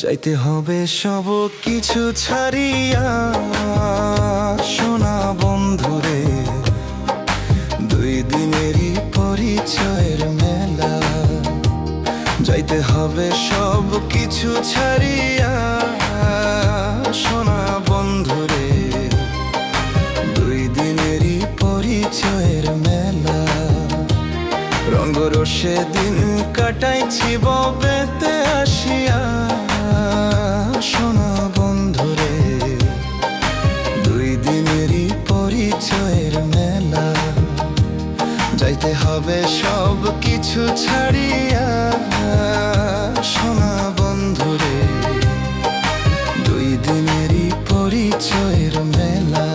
যাইতে হবে সব কিছু ছাড়িয়া সোনা বন্ধুরে, দুই দিনেরই পরিচয়ের মেলা। যাইতে হবে সব কিছু ছাড়িয়া সোনা বন্ধুরে, দুই দিনেরই পরিচয়ের মেলা। রঙ্গরসে দিন কাটাইছি ববেতে আসিয়া সোনা বন্ধুরে, দুই দিনেরই পরিচয়ের মেলা। যাইতে হবে সব কিছু ছাড়িয়া সোনা বন্ধুরে, দুই দিনেরই পরিচয়ের মেলা।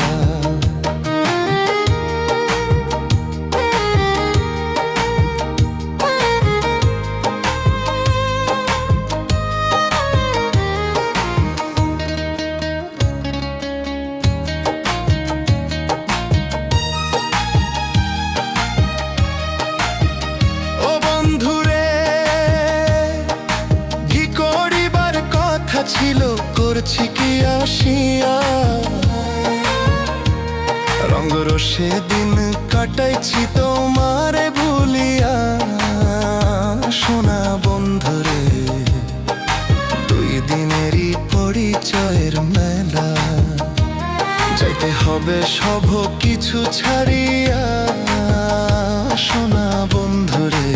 ছিল করছি কি আসিয়া, রঙ্গরসে দিন কাটাইছি তোমারে ভুলিয়া সোনা বন্ধুরে, দুই দিনেরই পরিচয়ের মেলা। যাইতে হবে সব কিছু ছাড়িয়া সোনা বন্ধুরে,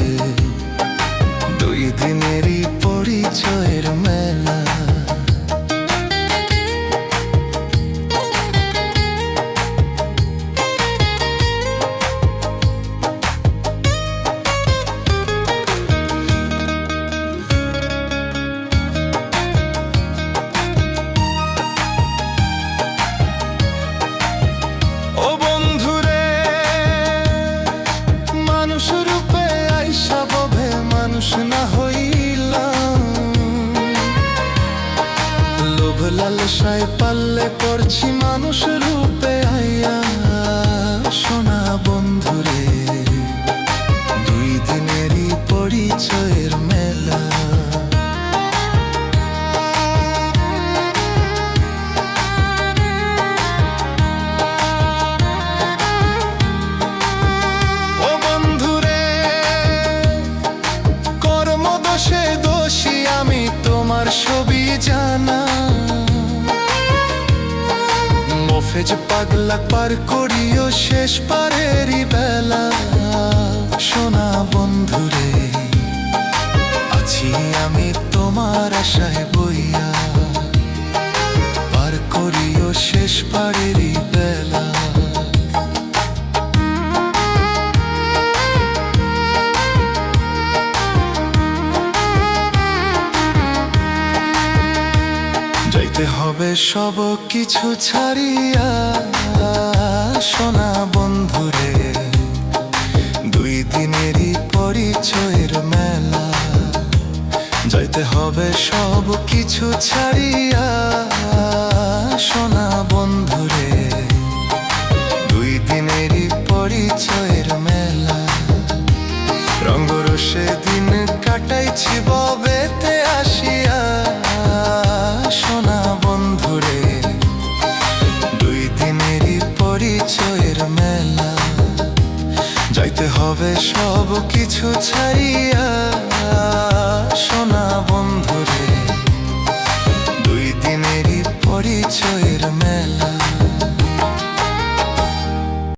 দুই দিনেরই পরিচয়ের মেলা। লালসায় পাল্লে পড়ছি মানুষ রূপে আইয়া সোনা বন্ধুরে, দুই দিনেরই পরিচয়ের মেলা। ও বন্ধুরে, কর্মদোষে দোষী আমি তোমার ছবি জানা, মফেজ পাগলা পার করিও শেষ পারেরই বেলা। সোনা বন্ধুরে, আছি আমি তোমার আশায় বইয়া, পার করিও শেষ পারেরই বেলা। যাইতে হবে সব কিছু ছাড়িয়া সোনা বন্ধুরে, দুই দিনেরই পরিচয়ের মেলা। যাইতে হবে সব কিছু ছাড়িয়া সোনা বন্ধুরে, দুই দিনেরই পরিচয়ের মেলা। রঙ্গরসে দিন কাটাইছি ববেতে আসিয়া সোনা বন্ধুরে, দুই দিনেরই পরিচয়ের মেলা। যাইতে হবে সব কিছু ছাড়িয়া সোনা বন্ধু।